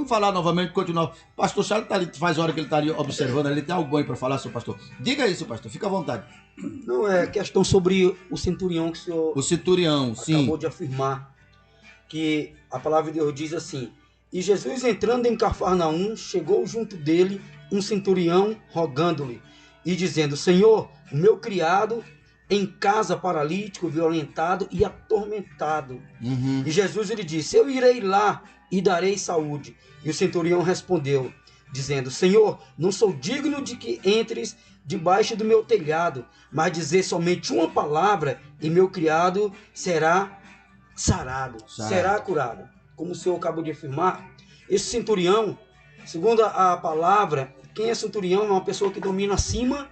vamos falar novamente, continuar. Pastor Charles tá ali, faz hora que ele está ali observando, ele tem algo bom para falar, seu pastor. Diga isso, pastor, fica à vontade. Não, é questão sobre o centurião que o senhor O centurião, acabou sim. de afirmar. Que a palavra de Deus diz assim: e Jesus entrando em Cafarnaum, chegou junto dele um centurião rogando-lhe e dizendo: Senhor, o meu criado em casa paralítico, violentado e atormentado. E Jesus lhe disse: eu irei lá e darei saúde. E o centurião respondeu, dizendo: Senhor, não sou digno de que entres debaixo do meu telhado, mas dizer somente uma palavra e meu criado será sarado, será curado. Como o senhor acabou de afirmar, esse centurião, segundo a palavra, quem é centurião é uma pessoa que domina acima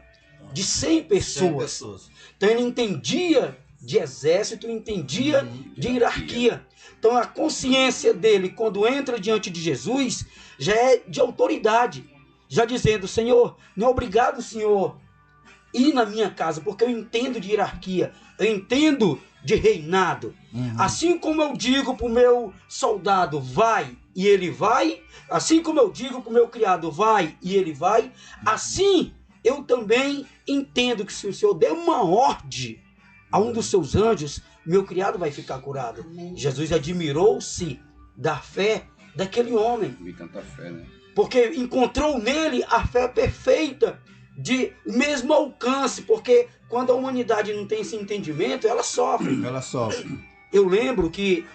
de 100 pessoas. Então ele entendia de exército, entendia de hierarquia. Então a consciência dele, quando entra diante de Jesus, já é de autoridade, já dizendo: Senhor, não é obrigado, Senhor, ir na minha casa, porque eu entendo de hierarquia, eu entendo de reinado. Assim como eu digo para o meu soldado, vai, e ele vai, assim como eu digo para o meu criado, vai, e ele vai, assim eu também entendo que se o Senhor der uma ordem a um dos seus anjos, meu criado vai ficar curado. Jesus admirou-se da fé daquele homem. Vi tanta fé, né? Porque encontrou nele a fé perfeita, de mesmo alcance, porque quando a humanidade não tem esse entendimento, ela sofre. Ela sofre. Eu lembro que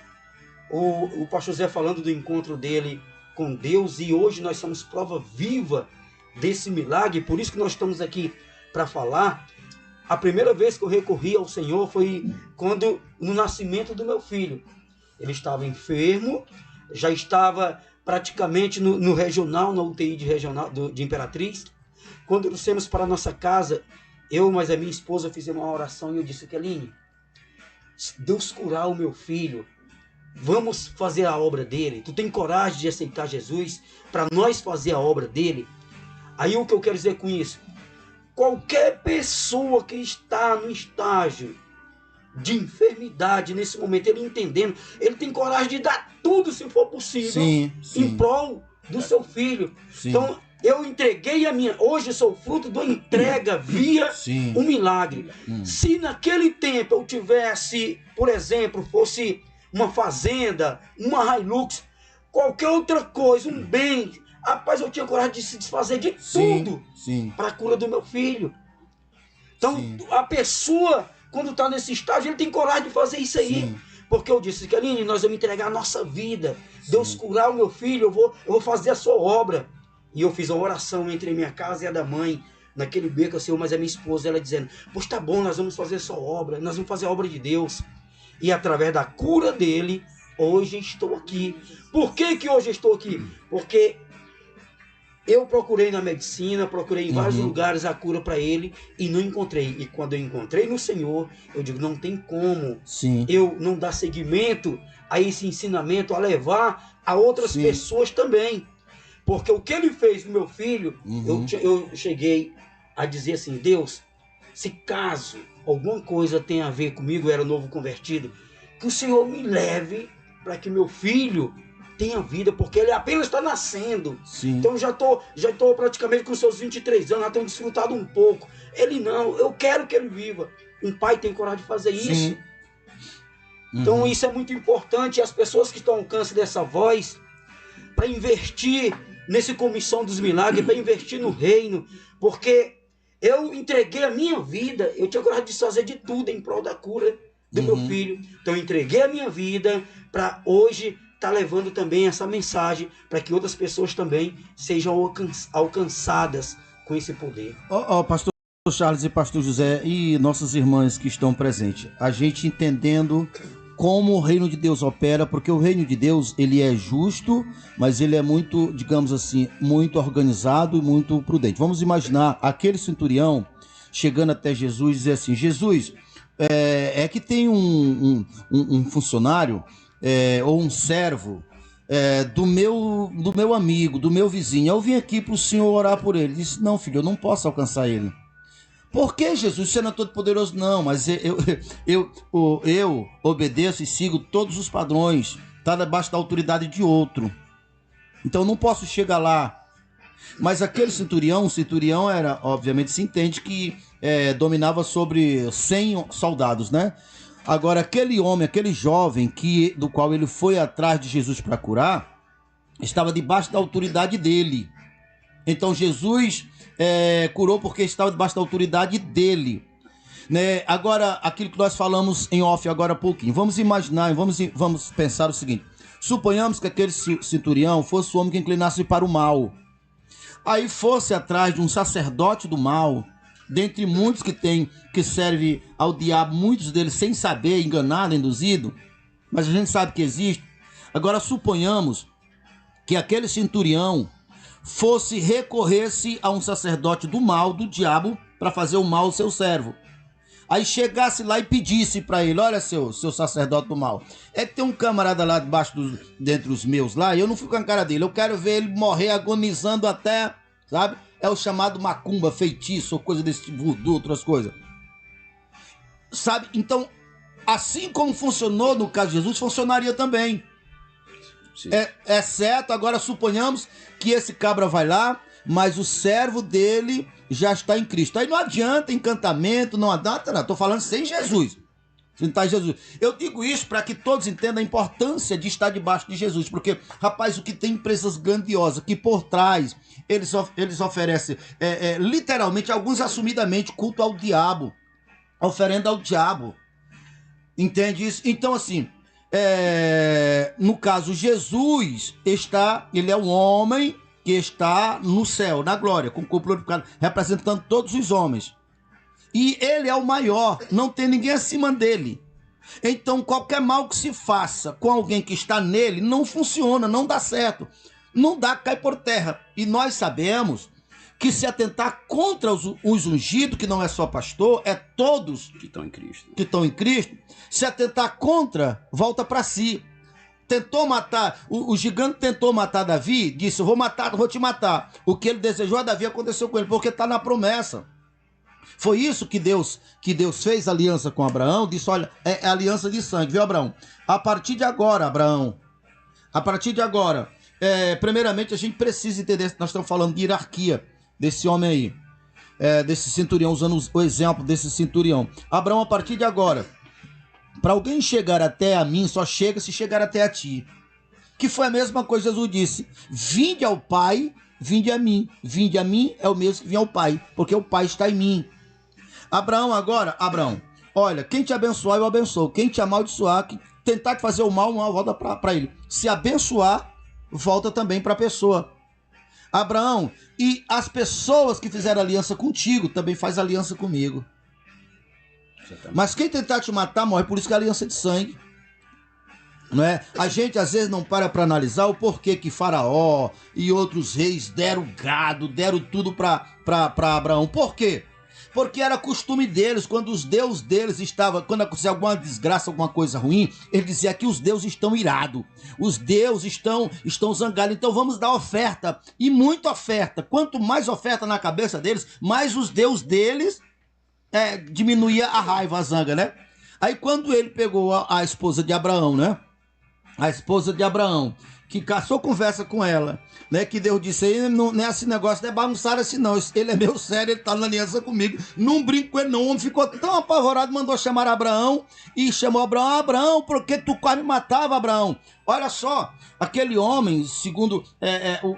o pastor Zé falando do encontro dele com Deus, e hoje nós somos prova viva desse milagre, por isso que nós estamos aqui para falar. A primeira vez que eu recorri ao Senhor foi quando, no nascimento do meu filho. Ele estava enfermo, já estava praticamente no regional, na UTI de Imperatriz. Quando trouxemos para a nossa casa, eu, mas a minha esposa, fizemos uma oração e eu disse: Keline, Deus curar o meu filho, vamos fazer a obra dele. Tu tem coragem de aceitar Jesus para nós fazer a obra dele? Aí o que eu quero dizer com isso? Qualquer pessoa que está no estágio de enfermidade nesse momento, ele entendendo, ele tem coragem de dar tudo, se for possível, em prol do seu filho. Então, eu entreguei a minha, hoje eu sou fruto da entrega via um milagre. Se naquele tempo eu tivesse, por exemplo, fosse uma fazenda, uma Hilux, qualquer outra coisa, um bem, rapaz, eu tinha coragem de se desfazer de tudo para a cura do meu filho. Então, a pessoa, quando está nesse estágio, ele tem coragem de fazer isso aí. Porque eu disse: Keline, nós vamos entregar a nossa vida. Deus curar o meu filho, eu vou fazer a sua obra. E eu fiz uma oração entre a minha casa e a da mãe, naquele beco, Senhor, mas a minha esposa, ela dizendo: pois tá bom, nós vamos fazer a sua obra, nós vamos fazer a obra de Deus. E através da cura dele, hoje estou aqui. Por que que hoje estou aqui? Porque eu procurei na medicina, procurei em vários lugares a cura para ele e não encontrei. E quando eu encontrei no Senhor, eu digo: não tem como eu não dar seguimento a esse ensinamento, a levar a outras pessoas também. Porque o que ele fez no meu filho, eu cheguei a dizer assim: Deus, se caso alguma coisa tenha a ver comigo, eu era novo convertido, que o Senhor me leve para que meu filho tenha vida, porque ele apenas está nascendo. Então já tô praticamente com seus 23 anos, já tenho desfrutado um pouco. Ele não, eu quero que ele viva. Um pai tem coragem de fazer isso. Então isso é muito importante, e as pessoas que estão ao alcance dessa voz, para investir nesse comissão dos milagres, para investir no reino, porque eu entreguei a minha vida, eu tinha coragem de fazer de tudo em prol da cura do meu filho. Então eu entreguei a minha vida para hoje estar levando também essa mensagem para que outras pessoas também sejam alcançadas com esse poder. Pastor Charles e pastor José e nossas irmãs que estão presentes, a gente entendendo como o reino de Deus opera, porque o reino de Deus, ele é justo, mas ele é muito, digamos assim, muito organizado e muito prudente. Vamos imaginar aquele centurião chegando até Jesus e dizer assim: Jesus, é que tem um funcionário ou um servo do meu amigo, do meu vizinho, eu vim aqui para o senhor orar por ele. Ele disse: não, filho, eu não posso alcançar ele. Por que, Jesus? Você não é todo poderoso? Não, mas eu obedeço e sigo todos os padrões. Está debaixo da autoridade de outro. Então não posso chegar lá. Mas aquele centurião, o centurião era, obviamente se entende que dominava sobre 100 soldados, né? Agora aquele homem, aquele jovem do qual ele foi atrás de Jesus para curar, estava debaixo da autoridade dele. Então Jesus curou porque estava debaixo da autoridade dele, né? Agora, aquilo que nós falamos em off agora há pouquinho, vamos imaginar, vamos pensar o seguinte: suponhamos que aquele centurião fosse o homem que inclinasse para o mal, aí fosse atrás de um sacerdote do mal, dentre muitos que serve ao diabo, muitos deles sem saber, enganado, induzido, mas a gente sabe que existe. Agora suponhamos que aquele centurião recorresse a um sacerdote do mal, do diabo, para fazer o mal ao seu servo. Aí chegasse lá e pedisse para ele: olha, seu sacerdote do mal, é que tem um camarada lá dentre os meus lá, e eu não fico com a cara dele, eu quero ver ele morrer agonizando até, sabe? É o chamado macumba, feitiço, ou coisa desse tipo, voodoo, outras coisas. Sabe? Então, assim como funcionou no caso de Jesus, funcionaria também. É certo. Agora suponhamos que esse cabra vai lá, mas o servo dele já está em Cristo. Aí não adianta encantamento, não adianta nada. Estou falando sem Jesus. Sem estar em Jesus. Eu digo isso para que todos entendam a importância de estar debaixo de Jesus. Porque, rapaz, o que tem empresas grandiosas que por trás eles oferecem, literalmente, alguns assumidamente, culto ao diabo, oferenda ao diabo. Entende isso? Então, assim, no caso, Jesus ele é um homem que está no céu, na glória, com o corpo glorificado, representando todos os homens. E ele é o maior, não tem ninguém acima dele. Então, qualquer mal que se faça com alguém que está nele, não funciona, não dá certo. Não dá, cai por terra. E nós sabemos que se atentar contra os ungidos, que não é só pastor, é todos que estão em Cristo, se atentar contra, volta para si. Tentou matar, o gigante tentou matar Davi, disse: vou te matar. O que ele desejou a Davi aconteceu com ele, porque está na promessa. Foi isso que Deus fez aliança com Abraão, disse: olha, é aliança de sangue, viu, Abraão? A partir de agora, Abraão, primeiramente a gente precisa entender, nós estamos falando de hierarquia desse homem aí, desse centurião, usando o exemplo desse centurião. Abraão, a partir de agora, para alguém chegar até a mim, só chega se chegar até a ti. Que foi a mesma coisa que Jesus disse: vinde ao Pai, vinde a mim. Vinde a mim é o mesmo que vem ao Pai, porque o Pai está em mim. Abraão, olha, quem te abençoar, eu abençoo. Quem te amaldiçoar, que tentar te fazer o mal volta para ele. Se abençoar, volta também para a pessoa. Abraão, e as pessoas que fizeram aliança contigo, também faz aliança comigo. Mas quem tentar te matar, morre. Por isso que é aliança de sangue. Não é? A gente às vezes não para analisar o porquê que Faraó e outros reis deram gado, deram tudo para Abraão. Por quê? Porque era costume deles, quando os deuses deles estavam, quando acontecia alguma desgraça, alguma coisa ruim, ele dizia que os deuses estão irados, os deuses estão zangados, então vamos dar oferta, e muita oferta. Quanto mais oferta na cabeça deles, mais os deuses deles diminuía a raiva, a zanga, né? Aí quando ele pegou a esposa de Abraão, né? A esposa de Abraão, que caçou conversa com ela, né? Que Deus disse: aí não é esse negócio, não é bagunçar assim não, ele é meu sério, ele tá na aliança comigo, não brinco com ele não. O homem ficou tão apavorado, mandou chamar Abraão, e chamou Abraão: Abraão, por que tu quase me matava, Abraão? Olha só, aquele homem, segundo,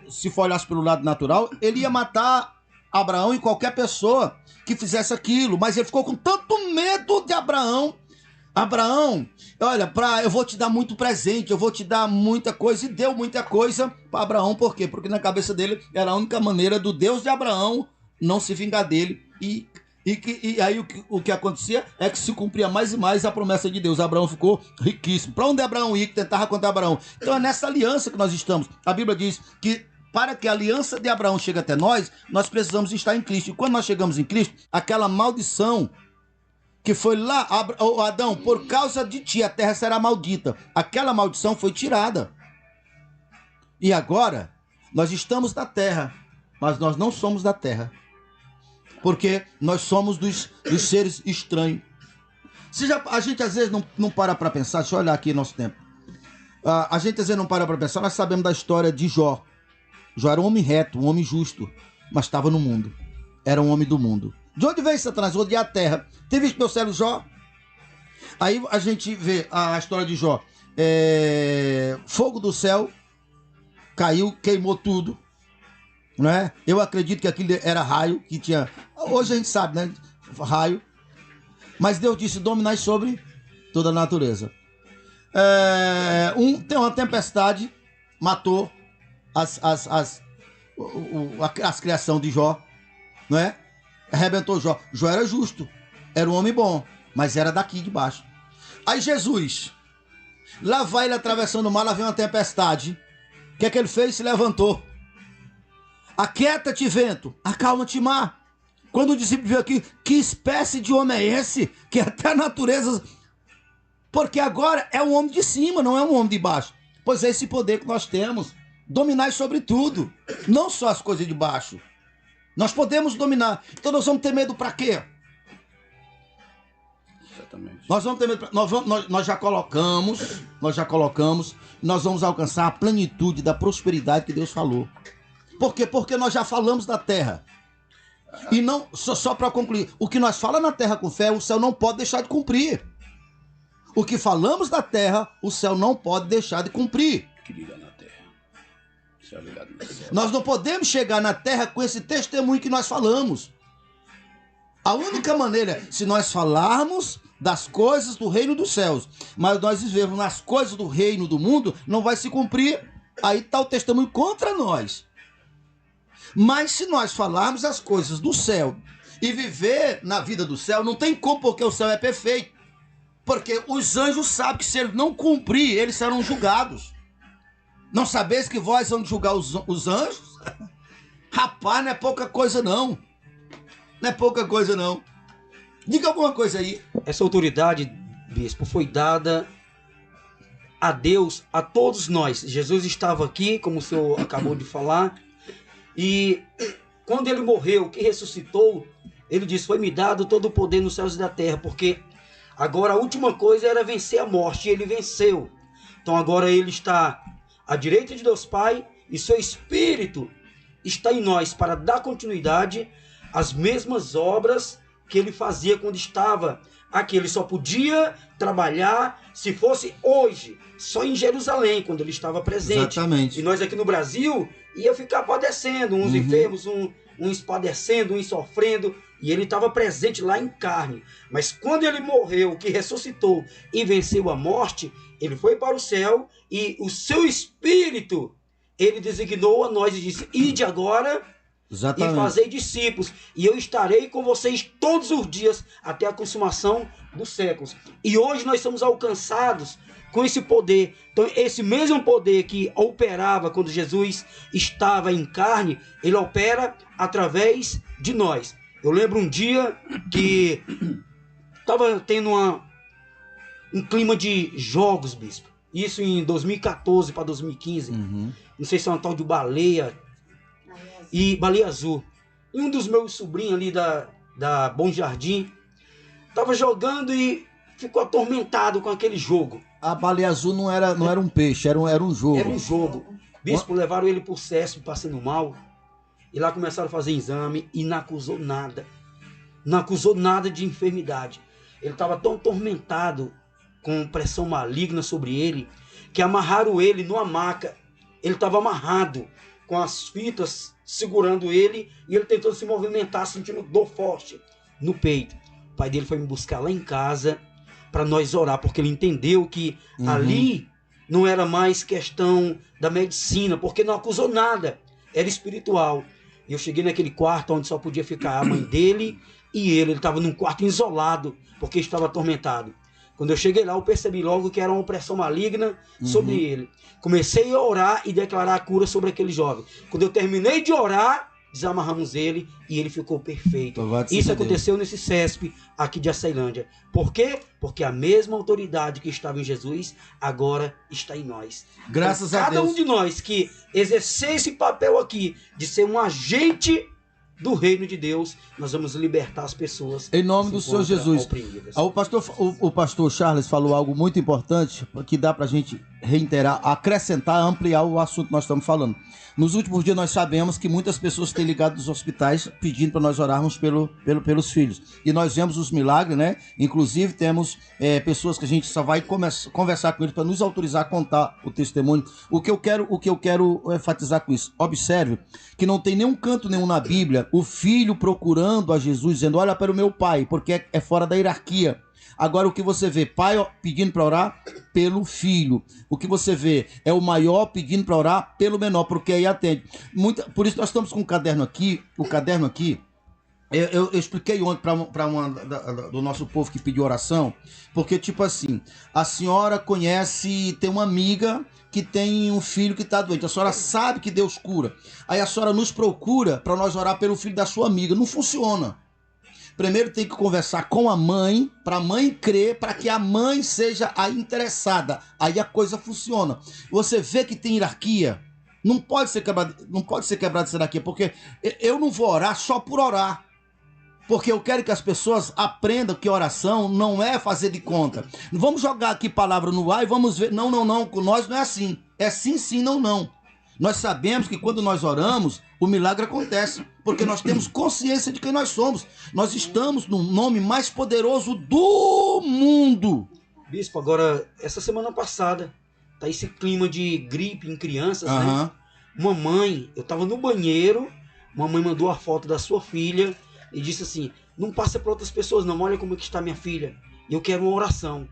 se for olhar pelo lado natural, ele ia matar Abraão e qualquer pessoa que fizesse aquilo, mas ele ficou com tanto medo de Abraão, olha, eu vou te dar muito presente, eu vou te dar muita coisa, e deu muita coisa para Abraão. Por quê? Porque na cabeça dele era a única maneira do Deus de Abraão não se vingar dele, e aí o que acontecia é que se cumpria mais e mais a promessa de Deus. Abraão ficou riquíssimo. Para onde Abraão ia, que tentava contra Abraão? Então é nessa aliança que nós estamos. A Bíblia diz que para que a aliança de Abraão chegue até nós precisamos estar em Cristo. E quando nós chegamos em Cristo, aquela maldição que foi lá, Adão, por causa de ti a terra será maldita, aquela maldição foi tirada. E agora, nós estamos na terra, mas nós não somos da terra, porque nós somos dos seres estranhos. A gente às vezes não para pensar, deixa eu olhar aqui nosso tempo. A gente às vezes não para pensar, nós sabemos da história de Jó. Jó era um homem reto, um homem justo, mas estava no mundo. Era um homem do mundo. De onde veio Satanás? Odiar a terra. Tem visto meu servo Jó? Aí a gente vê a história de Jó. Fogo do céu caiu, queimou tudo, não é? Eu acredito que aquilo era raio, que tinha... Hoje a gente sabe, né? Raio. Mas Deus disse: dominai sobre toda a natureza. Tem uma tempestade, matou as criação de Jó, não é? Arrebentou Jó. Jó era justo, era um homem bom, mas era daqui de baixo. Aí Jesus, lá vai ele atravessando o mar, lá vem uma tempestade. O que é que ele fez? Se levantou. Aquieta-te, vento, acalma-te, mar. Quando o discípulo viu aqui, que espécie de homem é esse? Que até a natureza... Porque agora é um homem de cima, não é um homem de baixo. Pois é esse poder que nós temos. Dominar sobre tudo, não só as coisas de baixo. Nós podemos dominar. Então nós vamos ter medo para quê? Exatamente. Nós vamos ter medo. Nós já colocamos, nós vamos alcançar a plenitude da prosperidade que Deus falou. Por quê? Porque nós já falamos da terra. E não, só para concluir, o que nós falamos na terra com fé, o céu não pode deixar de cumprir. O que falamos da terra, o céu não pode deixar de cumprir. Que liga na terra. Céu ligado no céu. Nós não podemos chegar na terra com esse testemunho que nós falamos. A única maneira, se nós falarmos das coisas do reino dos céus, mas nós vivemos nas coisas do reino do mundo, não vai se cumprir. Aí está o testemunho contra nós. Mas se nós falarmos as coisas do céu e viver na vida do céu, não tem como, porque o céu é perfeito. Porque os anjos sabem que se eles não cumprir, eles serão julgados. Não sabeis que vós vamos julgar os anjos? Rapaz, não é pouca coisa não. Não é pouca coisa não. Diga alguma coisa aí. Essa autoridade, bispo, foi dada a Deus, a todos nós. Jesus estava aqui, como o senhor acabou de falar. E quando ele morreu, que ressuscitou, ele disse: foi-me dado todo o poder nos céus e da terra, porque agora a última coisa era vencer a morte, e ele venceu. Então agora ele está à direita de Deus Pai, e seu Espírito está em nós para dar continuidade às mesmas obras que ele fazia quando estava aqui. Ele só podia trabalhar se fosse hoje, só em Jerusalém, quando ele estava presente. Exatamente. E nós aqui no Brasil ia ficar padecendo, uns enfermos, uns padecendo, uns sofrendo, e ele estava presente lá em carne. Mas quando ele morreu, que ressuscitou e venceu a morte, ele foi para o céu, e o seu Espírito, ele designou a nós e disse: ide agora Exatamente. E fazei discípulos, e eu estarei com vocês todos os dias até a consumação dos séculos. E hoje nós somos alcançados com esse poder. Então esse mesmo poder que operava quando Jesus estava em carne, ele opera através de nós. Eu lembro um dia que estava tendo um clima de jogos, bispo. Isso em 2014 para 2015. Não sei se é uma tal de baleia e baleia azul. E um dos meus sobrinhos ali da Bom Jardim estava jogando e ficou atormentado com aquele jogo. A baleia azul não era um peixe, era um jogo. Era um jogo. Bispo, levaram ele pro CESP passando mal. E lá começaram a fazer exame e não acusou nada. Não acusou nada de enfermidade. Ele estava tão atormentado com pressão maligna sobre ele que amarraram ele numa maca. Ele estava amarrado com as fitas segurando ele e ele tentando se movimentar, sentindo dor forte no peito. O pai dele foi me buscar lá em casa para nós orar, porque ele entendeu que ali não era mais questão da medicina, porque não acusou nada, era espiritual. E eu cheguei naquele quarto onde só podia ficar a mãe dele e ele estava num quarto isolado, porque estava atormentado. Quando eu cheguei lá, eu percebi logo que era uma opressão maligna sobre ele. Comecei a orar e declarar a cura sobre aquele jovem. Quando eu terminei de orar, desamarramos ele e ele ficou perfeito. Isso aconteceu nesse CESP aqui de Aceilândia. Por quê? Porque a mesma autoridade que estava em Jesus agora está em nós. Graças então, a Deus. Cada um de nós que exercer esse papel aqui de ser um agente do reino de Deus, nós vamos libertar as pessoas. Em nome do Senhor Jesus. O pastor Charles falou algo muito importante que dá pra gente reiterar, acrescentar, ampliar o assunto que nós estamos falando. Nos últimos dias nós sabemos que muitas pessoas têm ligado dos hospitais pedindo para nós orarmos pelos filhos. E nós vemos os milagres, né? Inclusive temos pessoas que a gente só vai conversar com eles para nos autorizar a contar o testemunho. O que eu quero enfatizar com isso? Observe que não tem nenhum canto nenhum na Bíblia o filho procurando a Jesus, dizendo, olha para o meu pai, porque é fora da hierarquia. Agora o que você vê, pai pedindo para orar pelo filho. O que você vê é o maior pedindo para orar pelo menor, porque aí atende. Por isso nós estamos com o caderno aqui. Eu expliquei ontem para uma do nosso povo que pediu oração, porque tipo assim, a senhora conhece, tem uma amiga que tem um filho que está doente, a senhora sabe que Deus cura. Aí a senhora nos procura para nós orar pelo filho da sua amiga. Não funciona. Primeiro tem que conversar com a mãe, para a mãe crer, para que a mãe seja a interessada. Aí a coisa funciona. Você vê que tem hierarquia. Não pode ser quebrado essa hierarquia, porque eu não vou orar só por orar. Porque eu quero que as pessoas aprendam que oração não é fazer de conta. Não vamos jogar aqui palavra no ar e vamos ver. Não. Com nós não é assim. É sim, não. Nós sabemos que quando nós oramos, o milagre acontece, porque nós temos consciência de quem nós somos. Nós estamos no nome mais poderoso do mundo. Bispo, agora, essa semana passada, tá esse clima de gripe em crianças, né? Mamãe, eu tava no banheiro, mamãe mandou a foto da sua filha e disse assim, não passa para outras pessoas não, olha como é que está minha filha. E eu quero uma oração.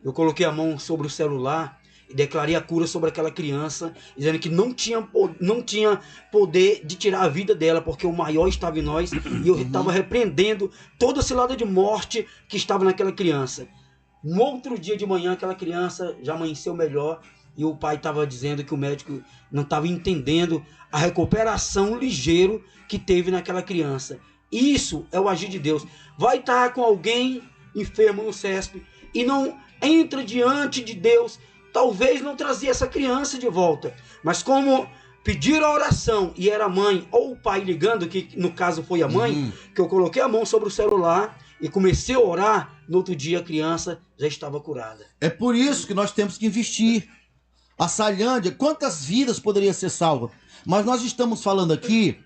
Eu coloquei a mão sobre o celular e declarei a cura sobre aquela criança, dizendo que não tinha poder de tirar a vida dela, porque o maior estava em nós, e eu estava repreendendo toda a cilada de morte que estava naquela criança. No outro dia de manhã, aquela criança já amanheceu melhor, e o pai estava dizendo que o médico não estava entendendo a recuperação ligeira que teve naquela criança. Isso é o agir de Deus. Vai estar com alguém enfermo no CESP e não entra diante de Deus, talvez não trazia essa criança de volta, mas como pediram a oração e era a mãe ou o pai ligando, que no caso foi a mãe, que eu coloquei a mão sobre o celular e comecei a orar, no outro dia a criança já estava curada. É por isso que nós temos que investir. A Sailândia, quantas vidas poderia ser salva? Mas nós estamos falando aqui,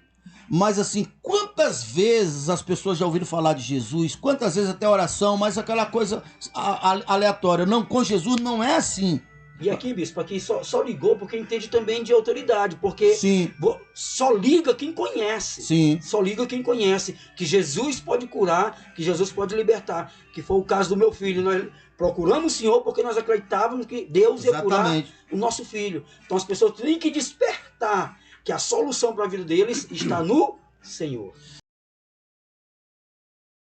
mas assim, quantas vezes as pessoas já ouviram falar de Jesus, quantas vezes até oração, mas aquela coisa aleatória. Não, com Jesus não é assim. E aqui, bispo, aqui só ligou porque entende também de autoridade, porque Sim. Só liga quem conhece. Sim. Só liga quem conhece, que Jesus pode curar, que Jesus pode libertar, que foi o caso do meu filho. Nós procuramos o Senhor porque nós acreditávamos que Deus ia curar o nosso filho. Então as pessoas têm que despertar que a solução para a vida deles está no Senhor.